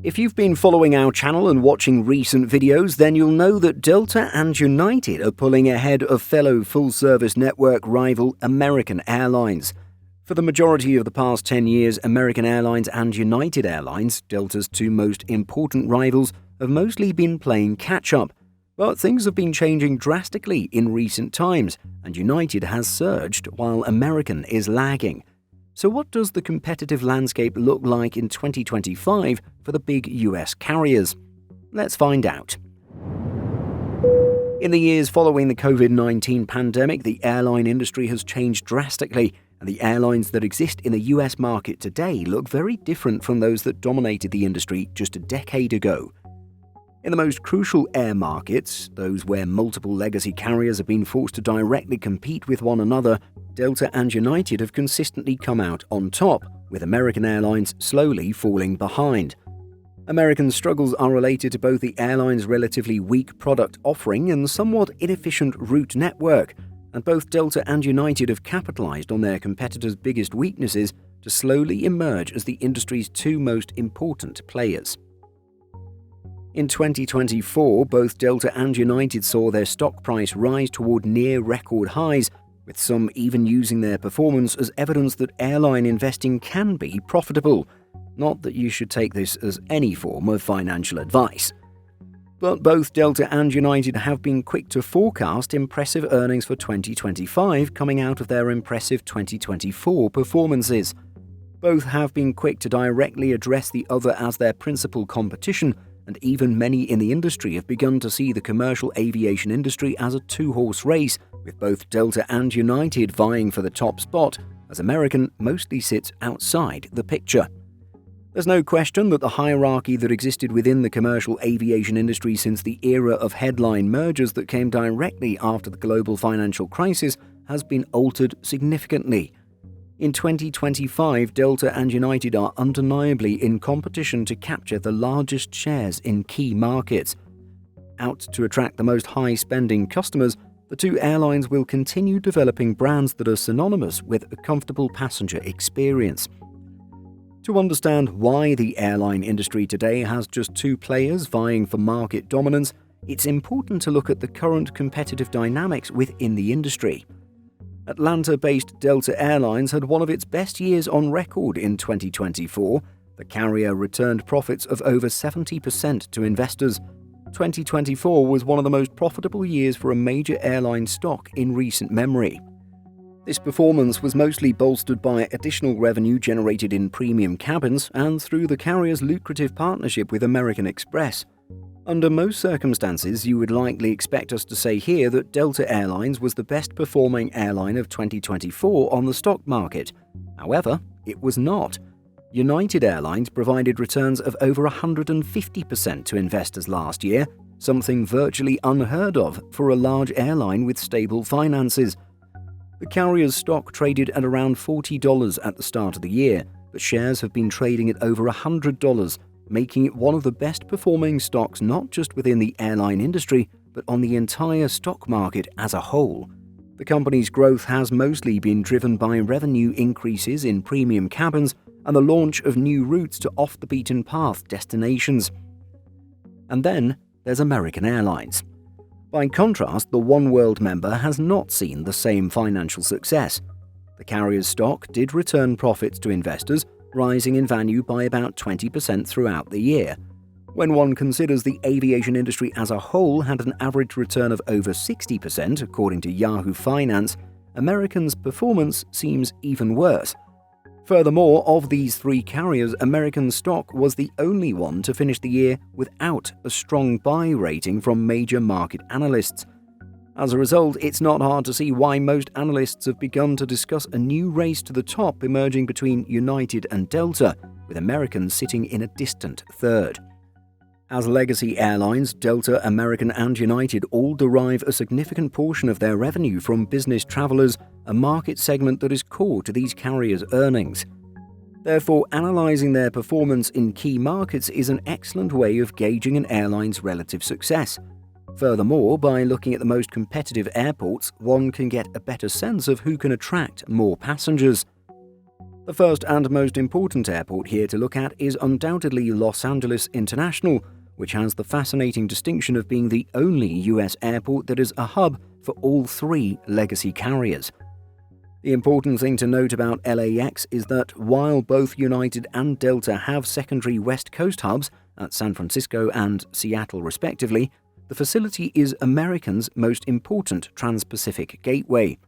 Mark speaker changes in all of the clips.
Speaker 1: If you've been following our channel and watching recent videos, then you'll know that Delta and United are pulling ahead of fellow full-service network rival American Airlines. For the majority of the past 10 years, American Airlines and United Airlines, Delta's two most important rivals, have mostly been playing catch-up. But things have been changing drastically in recent times, and United has surged while American is lagging. So what does the competitive landscape look like in 2025 for the big US carriers? Let's find out. In the years following the COVID-19 pandemic, the airline industry has changed drastically, and the airlines that exist in the US market today look very different from those that dominated the industry just a decade ago. In the most crucial air markets, those where multiple legacy carriers have been forced to directly compete with one another, Delta and United have consistently come out on top, with American Airlines slowly falling behind. American struggles are related to both the airline's relatively weak product offering and somewhat inefficient route network, and both Delta and United have capitalized on their competitors' biggest weaknesses to slowly emerge as the industry's two most important players. In 2024, both Delta and United saw their stock price rise toward near-record highs, with some even using their performance as evidence that airline investing can be profitable. Not that you should take this as any form of financial advice. But both Delta and United have been quick to forecast impressive earnings for 2025 coming out of their impressive 2024 performances. Both have been quick to directly address the other as their principal competition, and even many in the industry have begun to see the commercial aviation industry as a two-horse race, with both Delta and United vying for the top spot, as American mostly sits outside the picture. There's no question that the hierarchy that existed within the commercial aviation industry since the era of headline mergers that came directly after the global financial crisis has been altered significantly. In 2025, Delta and United are undeniably in competition to capture the largest shares in key markets. Out to attract the most high-spending customers, the two airlines will continue developing brands that are synonymous with a comfortable passenger experience. To understand why the airline industry today has just two players vying for market dominance, it's important to look at the current competitive dynamics within the industry. Atlanta-based Delta Airlines had one of its best years on record in 2024. The carrier returned profits of over 70% to investors. 2024 was one of the most profitable years for a major airline stock in recent memory. This performance was mostly bolstered by additional revenue generated in premium cabins and through the carrier's lucrative partnership with American Express. Under most circumstances, you would likely expect us to say here that Delta Airlines was the best-performing airline of 2024 on the stock market. However, it was not. United Airlines provided returns of over 150% to investors last year, something virtually unheard of for a large airline with stable finances. The carrier's stock traded at around $40 at the start of the year, but shares have been trading at over $100, making it one of the best-performing stocks not just within the airline industry, but on the entire stock market as a whole. The company's growth has mostly been driven by revenue increases in premium cabins and the launch of new routes to off-the-beaten-path destinations. And then there's American Airlines. By contrast, the Oneworld member has not seen the same financial success. The carrier's stock did return profits to investors, rising in value by about 20% throughout the year. When one considers the aviation industry as a whole had an average return of over 60%, according to Yahoo Finance, American's performance seems even worse. Furthermore, of these three carriers, American stock was the only one to finish the year without a strong buy rating from major market analysts. As a result, it's not hard to see why most analysts have begun to discuss a new race to the top emerging between United and Delta, with American sitting in a distant third. As legacy airlines, Delta, American and United all derive a significant portion of their revenue from business travelers, a market segment that is core to these carriers' earnings. Therefore, analyzing their performance in key markets is an excellent way of gauging an airline's relative success. Furthermore, by looking at the most competitive airports, one can get a better sense of who can attract more passengers. The first and most important airport here to look at is undoubtedly Los Angeles International, which has the fascinating distinction of being the only US airport that is a hub for all three legacy carriers. The important thing to note about LAX is that while both United and Delta have secondary West Coast hubs at San Francisco and Seattle respectively, the facility is American's most important trans-Pacific gateway.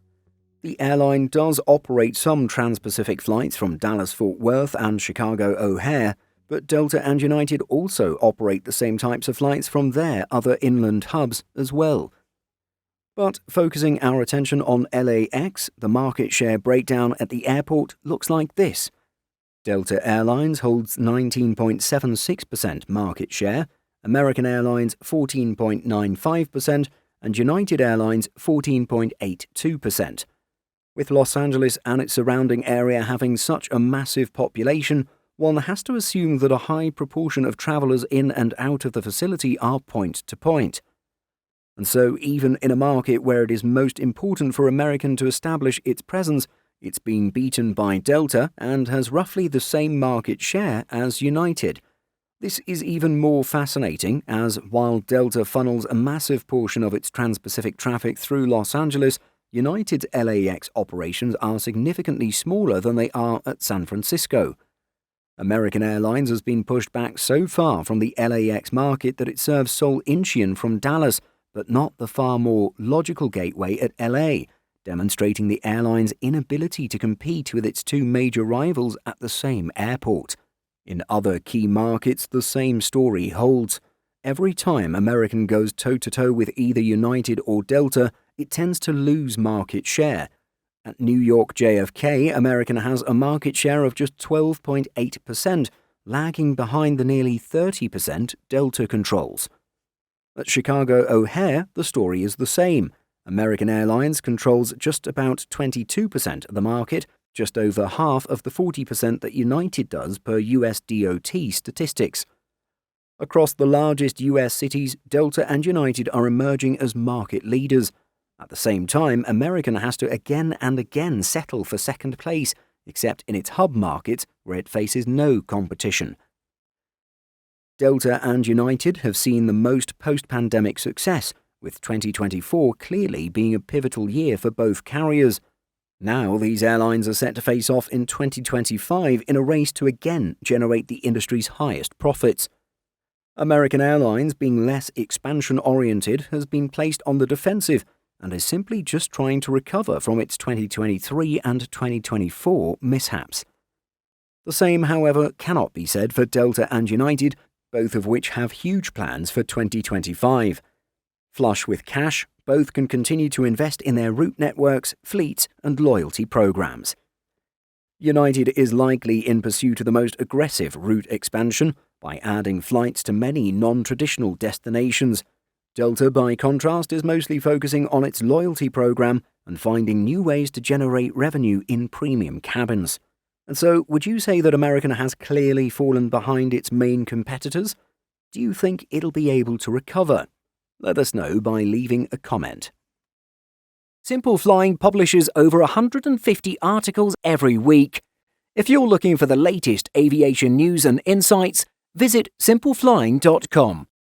Speaker 1: The airline does operate some trans-Pacific flights from Dallas-Fort Worth and Chicago O'Hare, but Delta and United also operate the same types of flights from their other inland hubs as well. But focusing our attention on LAX, the market share breakdown at the airport looks like this. Delta Airlines holds 19.76% market share, American Airlines 14.95%, and United Airlines 14.82%. With Los Angeles and its surrounding area having such a massive population, one has to assume that a high proportion of travelers in and out of the facility are point-to-point. And so even in a market where it is most important for American to establish its presence, it's been beaten by Delta and has roughly the same market share as United. This is even more fascinating as, while Delta funnels a massive portion of its trans-Pacific traffic through Los Angeles, United's LAX operations are significantly smaller than they are at San Francisco. American Airlines has been pushed back so far from the LAX market that it serves Seoul Incheon from Dallas, but not the far more logical gateway at LA, demonstrating the airline's inability to compete with its two major rivals at the same airport. In other key markets, the same story holds. Every time American goes toe-to-toe with either United or Delta, it tends to lose market share. At New York JFK, American has a market share of just 12.8%, lagging behind the nearly 30% Delta controls. At Chicago O'Hare, the story is the same. American Airlines controls just about 22% of the market, just over half of the 40% that United does per US DOT statistics. Across the largest US cities, Delta and United are emerging as market leaders. At the same time, American has to again and again settle for second place, except in its hub markets where it faces no competition. Delta and United have seen the most post-pandemic success, with 2024 clearly being a pivotal year for both carriers. Now these airlines are set to face off in 2025 in a race to again generate the industry's highest profits. American Airlines, being less expansion-oriented, has been placed on the defensive and is simply just trying to recover from its 2023 and 2024 mishaps. The same, however, cannot be said for Delta and United, both of which have huge plans for 2025. Flush with cash, both can continue to invest in their route networks, fleets, and loyalty programs. United is likely in pursuit of the most aggressive route expansion by adding flights to many non-traditional destinations. Delta, by contrast, is mostly focusing on its loyalty program and finding new ways to generate revenue in premium cabins. And so, would you say that American has clearly fallen behind its main competitors? Do you think it'll be able to recover? Let us know by leaving a comment. Simple Flying publishes over 150 articles every week. If you're looking for the latest aviation news and insights, visit simpleflying.com.